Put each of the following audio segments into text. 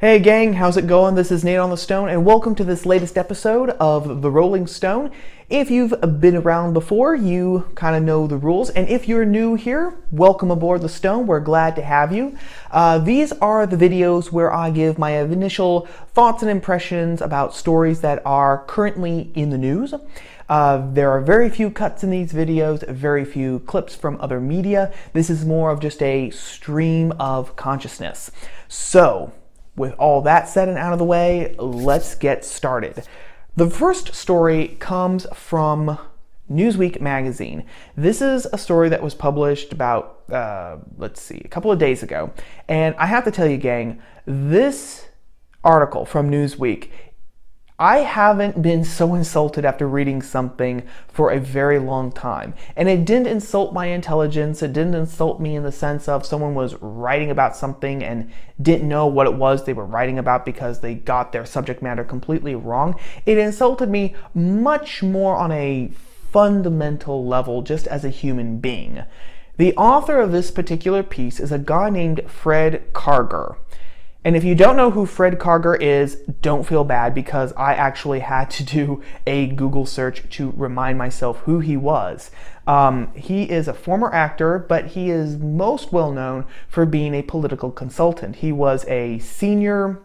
Hey gang, how's it going? This is Nate on the Stone, and welcome to this latest episode of The Rolling Stone. If you've been around before, you kind of know the rules, and if you're new here, welcome aboard the Stone. We're glad to have you. These are the videos where I give my initial thoughts and impressions about stories that are currently in the news. There are very few cuts in these videos, very few clips from other media. This is more of just a stream of consciousness. So, with all that said and out of the way, let's get started. The first story comes from Newsweek magazine. This is a story that was published about, a couple of days ago. And I have to tell you, gang, this article from Newsweek, I haven't been so insulted after reading something for a very long time. And it didn't insult my intelligence. It didn't insult me in the sense of someone was writing about something and didn't know what it was they were writing about because they got their subject matter completely wrong. It insulted me much more on a fundamental level, just as a human being. The author of this particular piece is a guy named Fred Karger. And if you don't know who Fred Karger is, don't feel bad, because I actually had to do a Google search to remind myself who he was. He is a former actor, but he is most well known for being a political consultant. He was a senior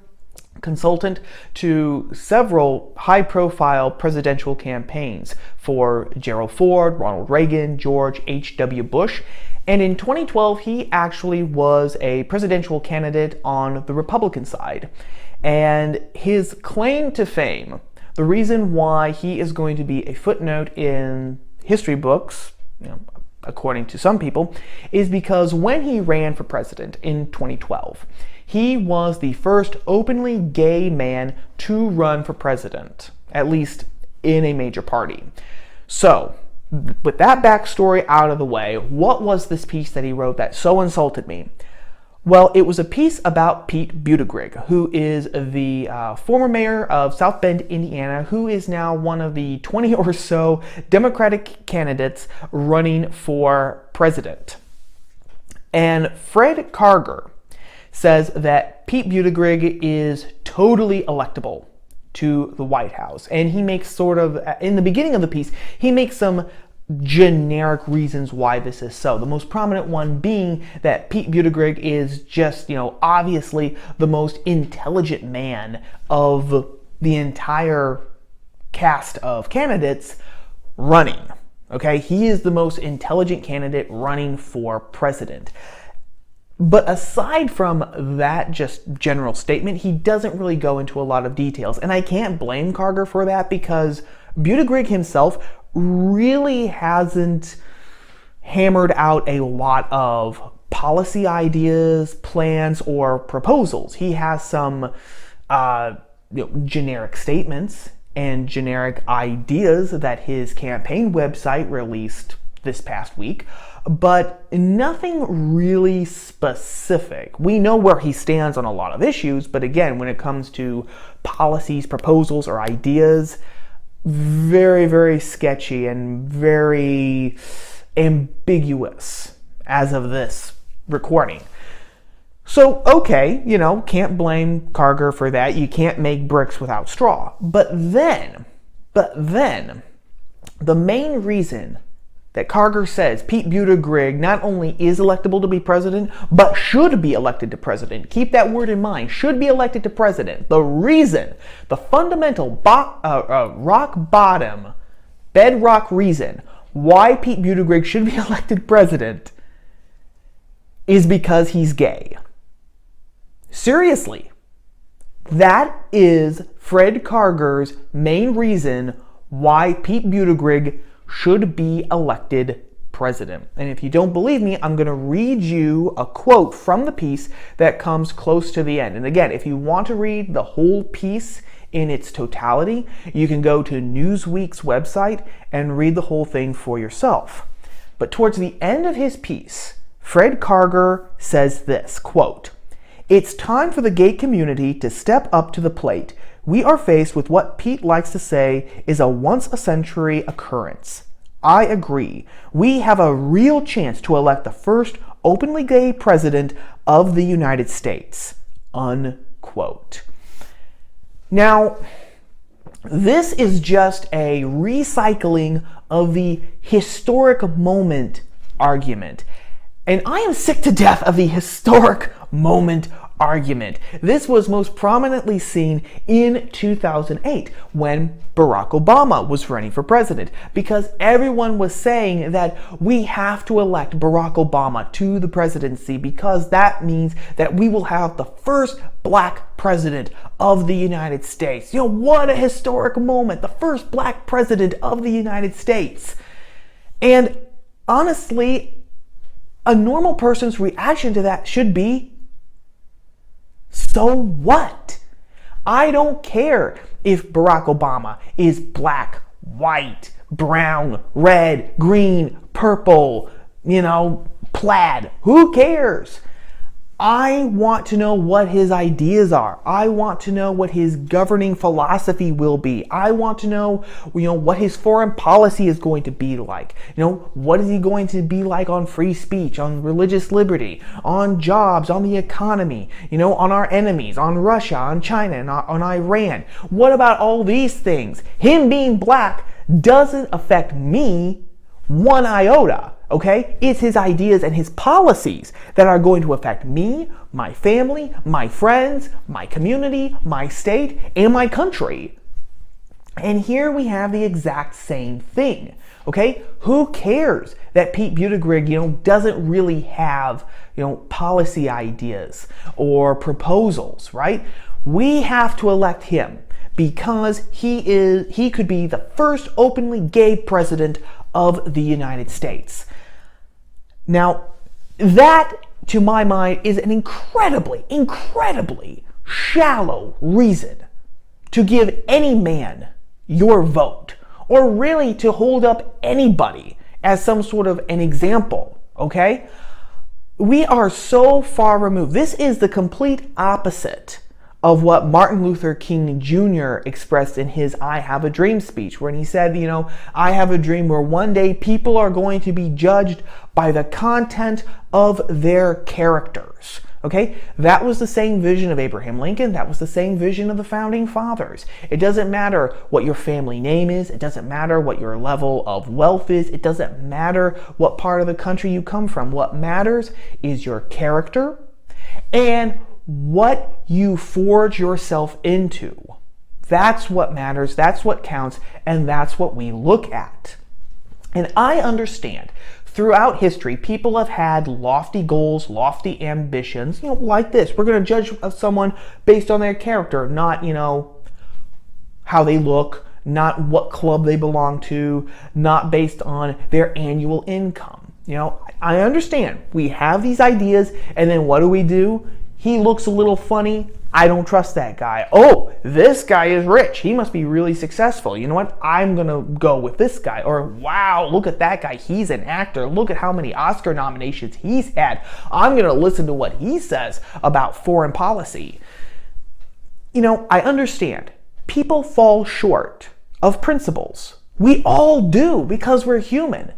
consultant to several high-profile presidential campaigns for Gerald Ford, Ronald Reagan, George H.W. Bush. And in 2012, he actually was a presidential candidate on the Republican side. And his claim to fame, the reason why he is going to be a footnote in history books, according to some people, is because when he ran for president in 2012, he was the first openly gay man to run for president, at least in a major party. So, with that backstory out of the way, what was this piece that he wrote that so insulted me? Well, it was a piece about Pete Buttigieg, who is the former mayor of South Bend, Indiana, who is now one of the 20 or so Democratic candidates running for president. And Fred Karger says that Pete Buttigieg is totally electable to the White House. And he makes sort of, in the beginning of the piece, he makes some generic reasons why this is so. The most prominent one being that Pete Buttigieg is just, obviously the most intelligent man of the entire cast of candidates running. Okay, he is the most intelligent candidate running for president. But aside from that just general statement, he doesn't really go into a lot of details. And I can't blame Karger for that, because Buttigieg himself really hasn't hammered out a lot of policy ideas, plans, or proposals. He has some generic statements and generic ideas that his campaign website released this past week, but nothing really specific. We know where he stands on a lot of issues, but again, when it comes to policies, proposals, or ideas, very, very sketchy and very ambiguous as of this recording. So, okay, can't blame Karger for that. You can't make bricks without straw. But then, the main reason that Karger says Pete Buttigieg not only is electable to be president, but should be elected to president. Keep that word in mind, should be elected to president. The reason, the fundamental rock bottom, bedrock reason why Pete Buttigieg should be elected president is because he's gay. Seriously. That is Fred Karger's main reason why Pete Buttigieg should be elected president. And if you don't believe me, I'm going to read you a quote from the piece that comes close to the end. And again, if you want to read the whole piece in its totality, you can go to Newsweek's website and read the whole thing for yourself. But towards the end of his piece, Fred Karger says this, quote, "It's time for the gay community to step up to the plate. We are faced with what Pete likes to say is a once-a-century occurrence. I agree. We have a real chance to elect the first openly gay president of the United States." Unquote. quote. Now, this is just a recycling of the historic moment argument. And I am sick to death of the historic moment argument. This was most prominently seen in 2008 when Barack Obama was running for president, because everyone was saying that we have to elect Barack Obama to the presidency because that means that we will have the first black president of the United States. You know, what a historic moment, the first black president of the United States. And honestly, a normal person's reaction to that should be, so what? I don't care if Barack Obama is black, white, brown, red, green, purple, plaid. Who cares? I want to know what his ideas are. I want to know what his governing philosophy will be. I want to know, what his foreign policy is going to be like. What is he going to be like on free speech, on religious liberty, on jobs, on the economy, on our enemies, on Russia, on China, and on Iran. What about all these things? Him being black doesn't affect me one iota. Okay? It's his ideas and his policies that are going to affect me, my family, my friends, my community, my state, and my country. And here we have the exact same thing. Okay? Who cares that Pete Buttigieg, doesn't really have, policy ideas or proposals, right? We have to elect him because he could be the first openly gay president of the United States. Now, that, to my mind, is an incredibly, incredibly shallow reason to give any man your vote, or really to hold up anybody as some sort of an example, okay? We are so far removed. This is the complete opposite of what Martin Luther King Jr. expressed in his I Have a Dream speech, when he said, I have a dream where one day people are going to be judged by the content of their characters. Okay? That was the same vision of Abraham Lincoln. That was the same vision of the Founding Fathers. It doesn't matter what your family name is. It doesn't matter what your level of wealth is. It doesn't matter what part of the country you come from. What matters is your character and what you forge yourself into. That's what matters, that's what counts, and that's what we look at. And I understand throughout history, people have had lofty goals, lofty ambitions, like this. We're going to judge someone based on their character, not, how they look, not what club they belong to, not based on their annual income. I understand. We have these ideas, and then what do? He looks a little funny. I don't trust that guy. Oh, this guy is rich. He must be really successful. You know what? I'm going to go with this guy. Or, wow, look at that guy. He's an actor. Look at how many Oscar nominations he's had. I'm going to listen to what he says about foreign policy. I understand. People fall short of principles. We all do because we're human.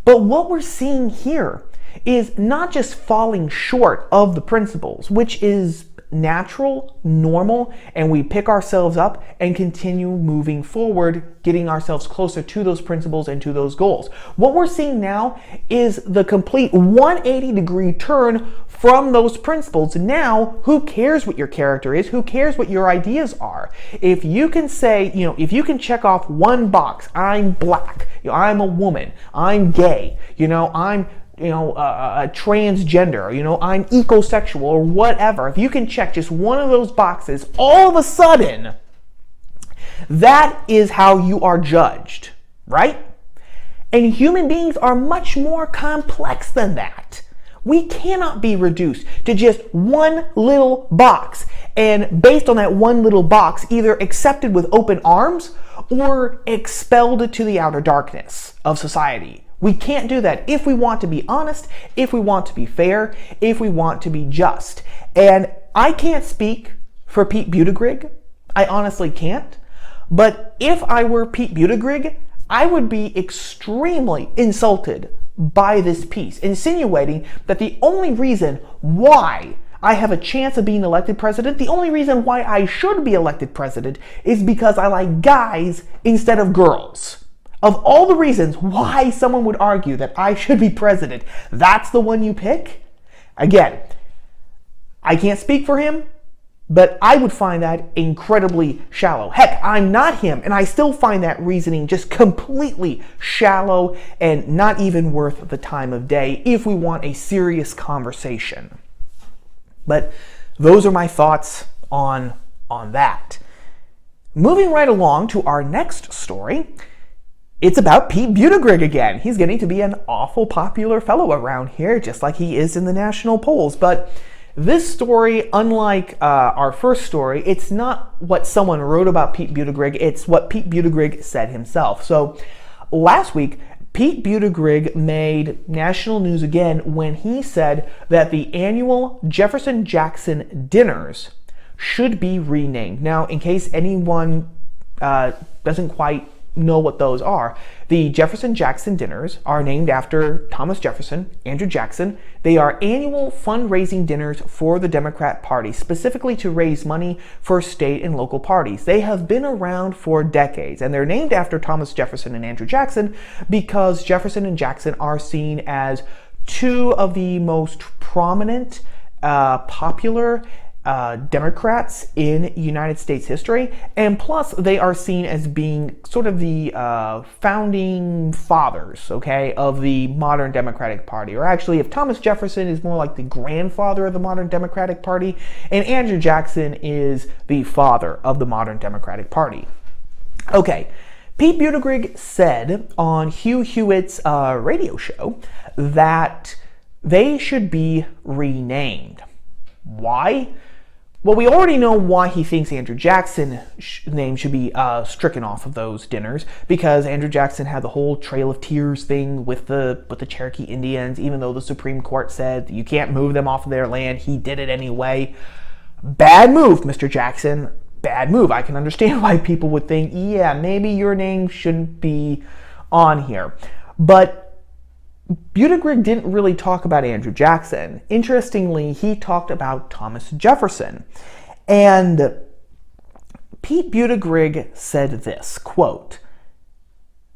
But what we're seeing here is not just falling short of the principles, which is natural, normal, and we pick ourselves up and continue moving forward, getting ourselves closer to those principles and to those goals. What we're seeing now is the complete 180-degree turn from those principles. Now, who cares what your character is? Who cares what your ideas are? If you can say, if you can check off one box, I'm black, I'm a woman, I'm gay, I'm a transgender, I'm ecosexual or whatever. If you can check just one of those boxes, all of a sudden, that is how you are judged, right? And human beings are much more complex than that. We cannot be reduced to just one little box, and based on that one little box, either accepted with open arms or expelled to the outer darkness of society. We can't do that if we want to be honest, if we want to be fair, if we want to be just. And I can't speak for Pete Buttigieg. I honestly can't. But if I were Pete Buttigieg, I would be extremely insulted by this piece, insinuating that the only reason why I have a chance of being elected president. The only reason why I should be elected president is because I like guys instead of girls. Of all the reasons why someone would argue that I should be president, that's the one you pick? Again, I can't speak for him, but I would find that incredibly shallow. Heck, I'm not him, and I still find that reasoning just completely shallow and not even worth the time of day if we want a serious conversation. But those are my thoughts on that. Moving right along to our next story, it's about Pete Buttigieg again. He's getting to be an awful popular fellow around here, just like he is in the national polls. But this story, unlike our first story, it's not what someone wrote about Pete Buttigieg, it's what Pete Buttigieg said himself. So last week, Pete Buttigieg made national news again when he said that the annual Jefferson-Jackson dinners should be renamed. Now, in case anyone doesn't quite know what those are, the Jefferson-Jackson dinners are named after Thomas Jefferson, Andrew Jackson. They are annual fundraising dinners for the Democrat Party, specifically to raise money for state and local parties. They have been around for decades, and they're named after Thomas Jefferson and Andrew Jackson because Jefferson and Jackson are seen as two of the most prominent, popular Democrats in United States history, and plus they are seen as being sort of the founding fathers, okay, of the modern Democratic Party. Or actually, if Thomas Jefferson is more like the grandfather of the modern Democratic Party, and Andrew Jackson is the father of the modern Democratic Party. Okay, Pete Buttigieg said on Hugh Hewitt's radio show that they should be renamed. Why? Well, we already know why he thinks Andrew Jackson's name should be stricken off of those dinners, because Andrew Jackson had the whole Trail of Tears thing with the Cherokee Indians. Even though the Supreme Court said you can't move them off of their land, he did it anyway. Bad move, Mr. Jackson. Bad move. I can understand why people would think, yeah, maybe your name shouldn't be on here. But Buttigieg didn't really talk about Andrew Jackson. Interestingly, he talked about Thomas Jefferson. And Pete Buttigieg said this, quote,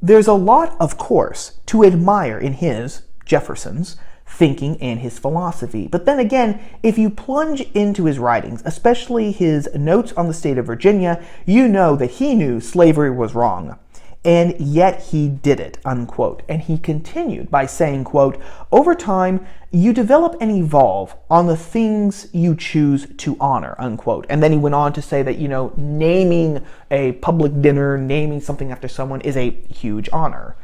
"There's a lot, of course, to admire in his, Jefferson's, thinking and his philosophy. But then again, if you plunge into his writings, especially his notes on the state of Virginia, you know that he knew slavery was wrong. And yet he did it," unquote. And he continued by saying, quote, "Over time, you develop and evolve on the things you choose to honor," unquote. And then he went on to say that, naming a public dinner, naming something after someone is a huge honor.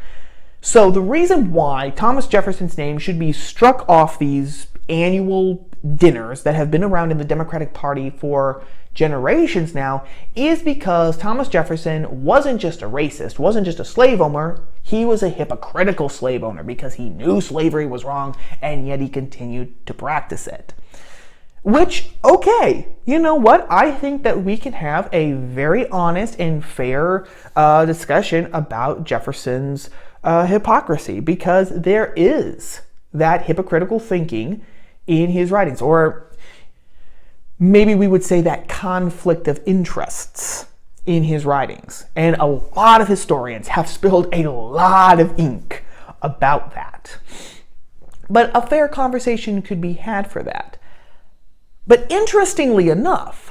So the reason why Thomas Jefferson's name should be struck off these annual dinners that have been around in the Democratic Party for generations now is because Thomas Jefferson wasn't just a racist, wasn't just a slave owner, he was a hypocritical slave owner because he knew slavery was wrong and yet he continued to practice it. Which, okay, you know what? I think that we can have a very honest and fair discussion about Jefferson's hypocrisy, because there is that hypocritical thinking in his writings, or maybe we would say that conflict of interests in his writings. And a lot of historians have spilled a lot of ink about that. But a fair conversation could be had for that. But interestingly enough,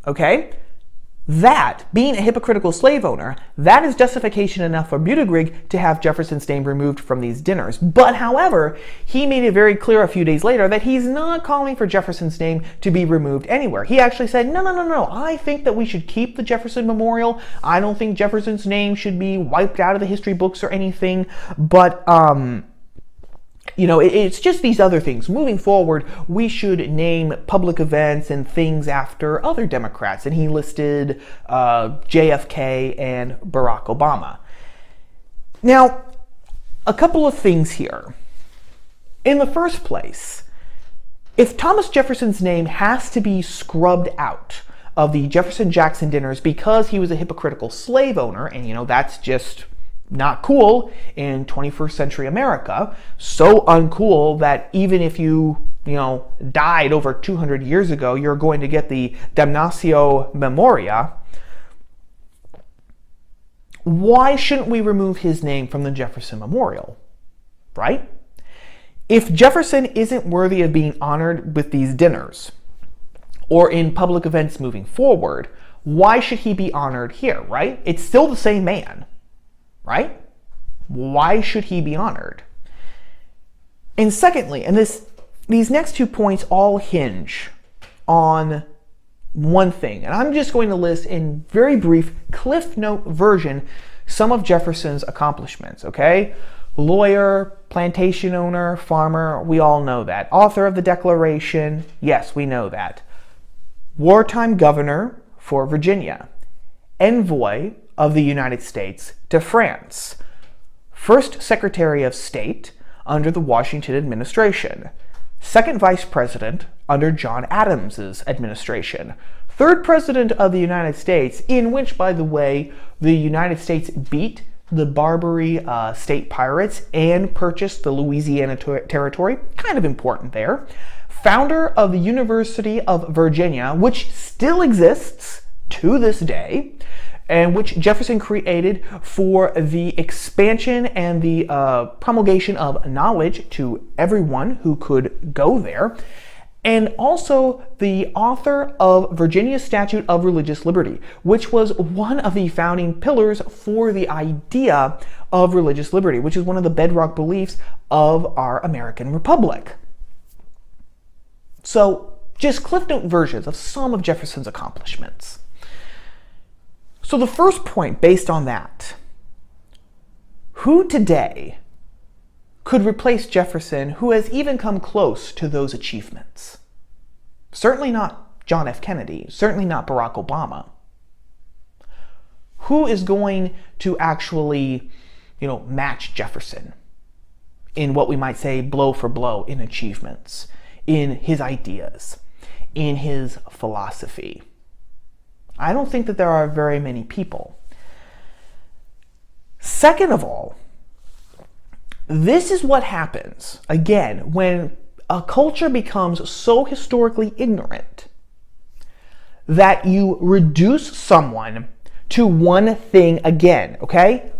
okay, that, being a hypocritical slave owner, that is justification enough for Buttigieg to have Jefferson's name removed from these dinners. But however, he made it very clear a few days later that he's not calling for Jefferson's name to be removed anywhere. He actually said, no, I think that we should keep the Jefferson Memorial. I don't think Jefferson's name should be wiped out of the history books or anything, but it's just these other things. Moving forward, we should name public events and things after other Democrats. And he listed JFK and Barack Obama. Now, a couple of things here. In the first place, if Thomas Jefferson's name has to be scrubbed out of the Jefferson-Jackson dinners because he was a hypocritical slave owner, and that's just not cool in 21st century America. So uncool that even if you died over 200 years ago, you're going to get the damnatio memoria. Why shouldn't we remove his name from the Jefferson Memorial, right? If Jefferson isn't worthy of being honored with these dinners or in public events moving forward, why should he be honored here, right? It's still the same man, right? Why should he be honored? And secondly, and these next 2 points all hinge on one thing, and I'm just going to list in very brief Cliff Note version some of Jefferson's accomplishments, okay? Lawyer, plantation owner, farmer, we all know that. Author of the Declaration, yes, we know that. Wartime governor for Virginia. Envoy of the United States to France. First Secretary of State under the Washington administration. Second Vice President under John Adams's administration. Third President of the United States, in which, by the way, the United States beat the Barbary state pirates and purchased the Louisiana territory. Kind of important there. Founder of the University of Virginia, which still exists to this day, and which Jefferson created for the expansion and the promulgation of knowledge to everyone who could go there. And also the author of Virginia's Statute of Religious Liberty, which was one of the founding pillars for the idea of religious liberty, which is one of the bedrock beliefs of our American Republic. So, just Cliff Note versions of some of Jefferson's accomplishments. So the first point based on that, who today could replace Jefferson who has even come close to those achievements? Certainly not John F. Kennedy, certainly not Barack Obama. Who is going to actually, match Jefferson in what we might say blow for blow in achievements, in his ideas, in his philosophy? I don't think that there are very many people. Second of all, this is what happens, again, when a culture becomes so historically ignorant that you reduce someone to one thing again, okay?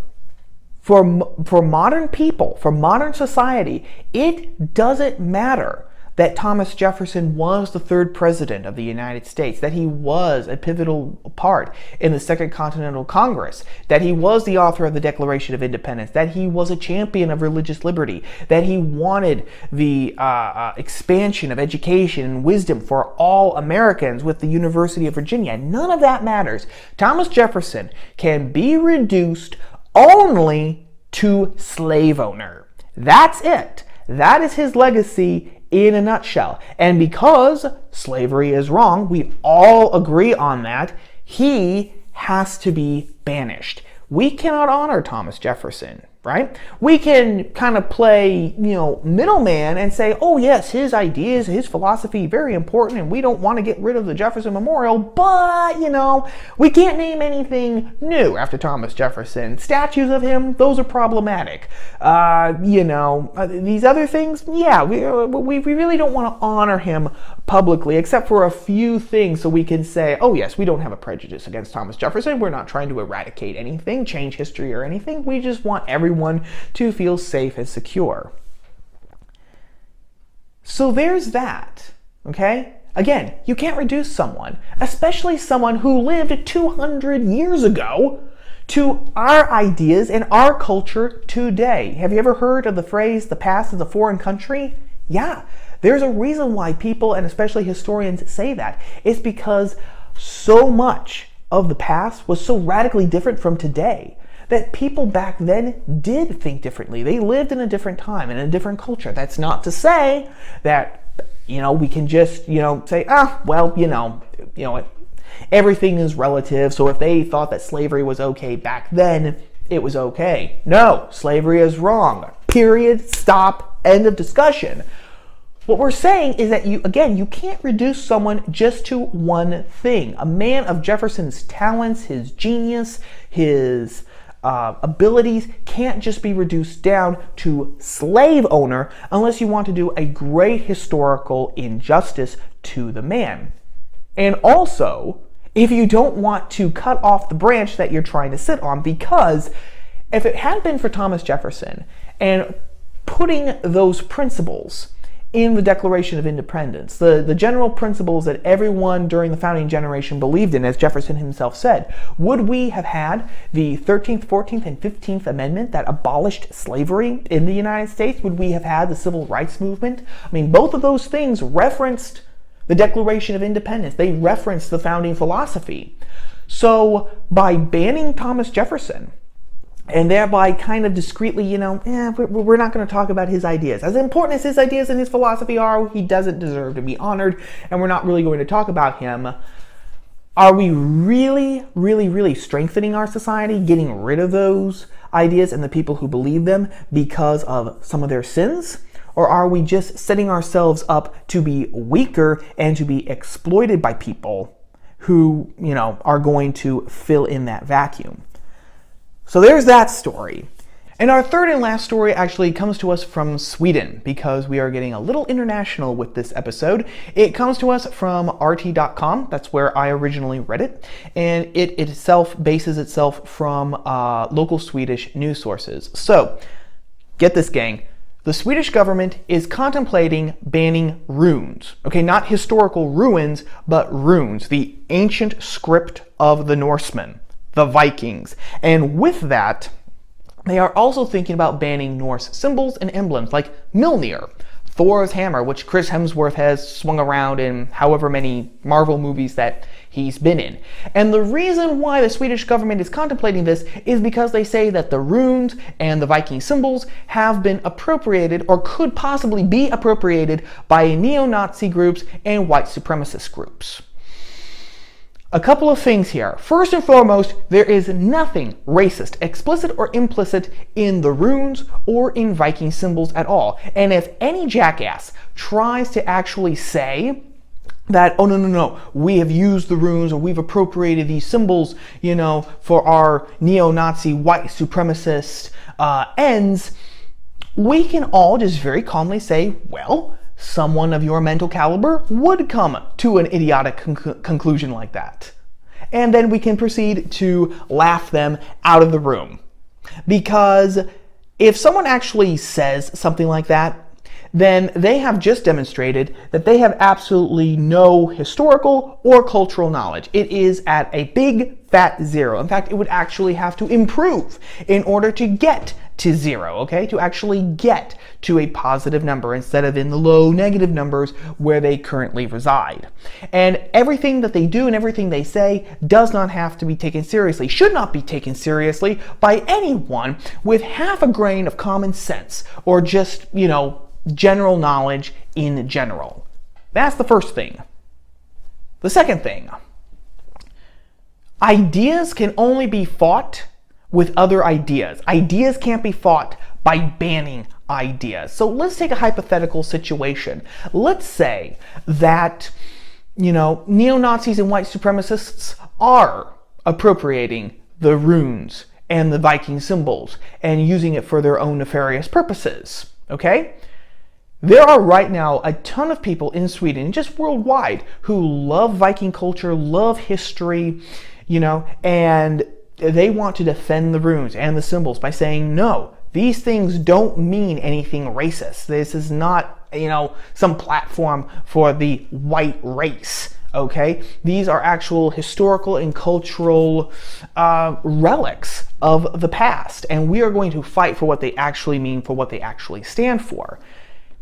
For modern people, for modern society, it doesn't matter that Thomas Jefferson was the third president of the United States, that he was a pivotal part in the Second Continental Congress, that he was the author of the Declaration of Independence, that he was a champion of religious liberty, that he wanted the expansion of education and wisdom for all Americans with the University of Virginia. None of that matters. Thomas Jefferson can be reduced only to slave owner. That's it. That is his legacy in a nutshell. And because slavery is wrong, we all agree on that, he has to be banished. We cannot honor Thomas Jefferson, right? We can kind of play, middleman and say, oh yes, his ideas, his philosophy, very important, and we don't want to get rid of the Jefferson Memorial, but, we can't name anything new after Thomas Jefferson. Statues of him, those are problematic. These other things, yeah, we really don't want to honor him publicly, except for a few things so we can say, oh yes, we don't have a prejudice against Thomas Jefferson. We're not trying to eradicate anything, change history or anything. We just want everyone to feel safe and secure. So there's that, okay? Again, you can't reduce someone, especially someone who lived 200 years ago, to our ideas and our culture today. Have you ever heard of the phrase, the past is a foreign country? Yeah, there's a reason why people, and especially historians, say that. It's because so much of the past was so radically different from today that people back then did think differently. They lived in a different time, in a different culture. That's not to say that, we can just, say, everything is relative. So if they thought that slavery was okay back then, it was okay. No, slavery is wrong. Period. Stop. End of discussion. What we're saying is that you can't reduce someone just to one thing. A man of Jefferson's talents, his genius, his abilities can't just be reduced down to slave owner unless you want to do a great historical injustice to the man. And also, if you don't want to cut off the branch that you're trying to sit on, because if it had been for Thomas Jefferson and putting those principles in the Declaration of Independence, the general principles that everyone during the founding generation believed in, as Jefferson himself said, would we have had the 13th, 14th, and 15th Amendment that abolished slavery in the United States? Would we have had the Civil Rights Movement? I mean, both of those things referenced the Declaration of Independence. They referenced the founding philosophy. So by banning Thomas Jefferson, and thereby kind of discreetly, we're not going to talk about his ideas. As important as his ideas and his philosophy are, he doesn't deserve to be honored, and we're not really going to talk about him. Are we really, really, really strengthening our society, getting rid of those ideas and the people who believe them because of some of their sins? Or are we just setting ourselves up to be weaker and to be exploited by people who, are going to fill in that vacuum? So there's that story. And our third and last story actually comes to us from Sweden, because we are getting a little international with this episode. It comes to us from RT.com. That's where I originally read it. And it itself bases itself from local Swedish news sources. So, get this, gang. The Swedish government is contemplating banning runes. Okay, not historical ruins, but runes, the ancient script of the Norsemen, the Vikings. And with that, they are also thinking about banning Norse symbols and emblems like Mjolnir, Thor's hammer, which Chris Hemsworth has swung around in however many Marvel movies that he's been in. And the reason why the Swedish government is contemplating this is because they say that the runes and the Viking symbols have been appropriated, or could possibly be appropriated, by neo-Nazi groups and white supremacist groups. A couple of things here. First and foremost, there is nothing racist, explicit or implicit, in the runes or in Viking symbols at all. And if any jackass tries to actually say that, oh no, we have used the runes or we've appropriated these symbols, for our neo-Nazi white supremacist ends, we can all just very calmly say, well, someone of your mental caliber would come to an idiotic conclusion like that. And then we can proceed to laugh them out of the room. Because if someone actually says something like that, then they have just demonstrated that they have absolutely no historical or cultural knowledge. It is at a big fat zero. In fact, it would actually have to improve in order to get to zero, okay? To actually get to a positive number instead of in the low negative numbers where they currently reside. And everything that they do and everything they say does not have to be taken seriously, should not be taken seriously by anyone with half a grain of common sense or just, general knowledge in general. That's the first thing. The second thing, ideas can only be fought with other ideas. Ideas can't be fought by banning ideas. So let's take a hypothetical situation. Let's say that, neo-Nazis and white supremacists are appropriating the runes and the Viking symbols and using it for their own nefarious purposes, okay? There are right now a ton of people in Sweden, and just worldwide, who love Viking culture, love history, and they want to defend the runes and the symbols by saying, no, these things don't mean anything racist. This is not, some platform for the white race, okay? These are actual historical and cultural relics of the past, and we are going to fight for what they actually mean, for what they actually stand for.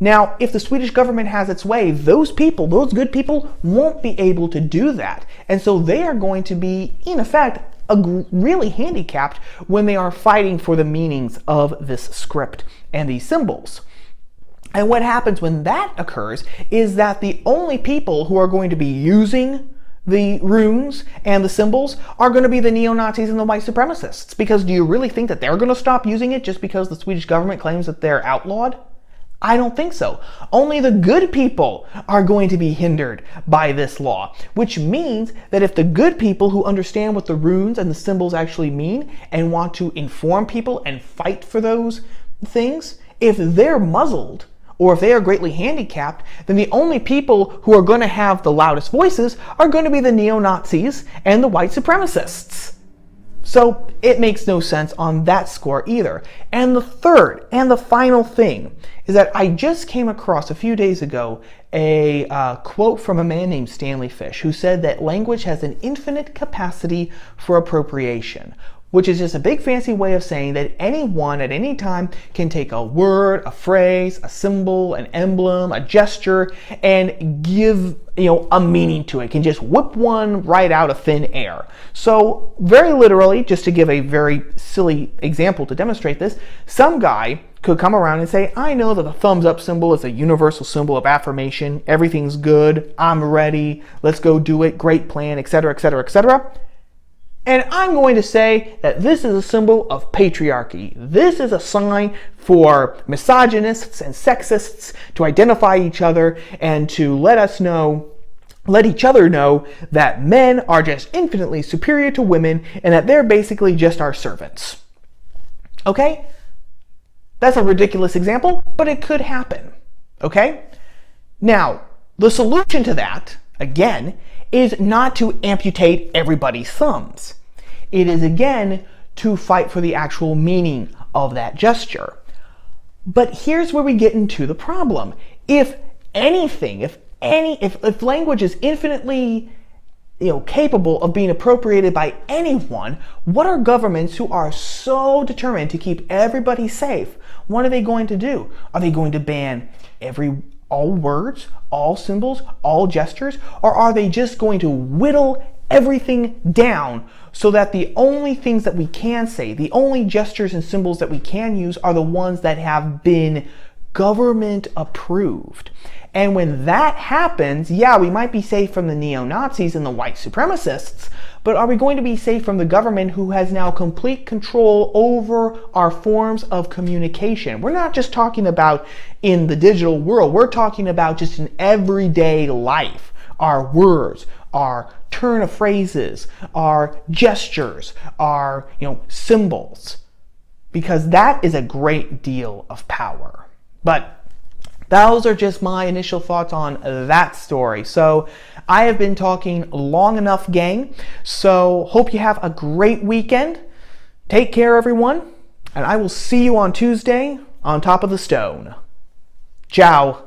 Now, if the Swedish government has its way, those people, those good people, won't be able to do that. And so they are going to be, in effect, really handicapped when they are fighting for the meanings of this script and these symbols. And what happens when that occurs is that the only people who are going to be using the runes and the symbols are going to be the neo-Nazis and the white supremacists. Because do you really think that they're going to stop using it just because the Swedish government claims that they're outlawed? I don't think so. Only the good people are going to be hindered by this law, which means that if the good people who understand what the runes and the symbols actually mean and want to inform people and fight for those things, if they're muzzled or if they are greatly handicapped, then the only people who are going to have the loudest voices are going to be the neo-Nazis and the white supremacists. So it makes no sense on that score either. And the third and the final thing is that I just came across a few days ago a quote from a man named Stanley Fish, who said that language has an infinite capacity for appropriation, which is just a big fancy way of saying that anyone at any time can take a word, a phrase, a symbol, an emblem, a gesture, and give a meaning to it, can just whip one right out of thin air. So very literally, just to give a very silly example to demonstrate this, some guy could come around and say, I know that the thumbs up symbol is a universal symbol of affirmation, everything's good, I'm ready, let's go do it, great plan, etc., etc., etc. And I'm going to say that this is a symbol of patriarchy. This is a sign for misogynists and sexists to identify each other and to let each other know that men are just infinitely superior to women and that they're basically just our servants. Okay? That's a ridiculous example, but it could happen. Okay? Now, the solution to that, again, is not to amputate everybody's thumbs. It is, again, to fight for the actual meaning of that gesture. But here's where we get into the problem. If language is infinitely capable of being appropriated by anyone, what are governments who are so determined to keep everybody safe, what are they going to do? Are they going to ban all words, all symbols, all gestures, or are they just going to whittle everything down so that the only things that we can say, the only gestures and symbols that we can use are the ones that have been government approved? And when that happens, yeah, we might be safe from the neo-Nazis and the white supremacists, but are we going to be safe from the government who has now complete control over our forms of communication? We're not just talking about in the digital world, we're talking about just in everyday life. Our words, our turn of phrases, our gestures, our symbols, because that is a great deal of power. But those are just my initial thoughts on that story. So I have been talking long enough, gang. So hope you have a great weekend. Take care, everyone. And I will see you on Tuesday on Top of the Stone. Ciao.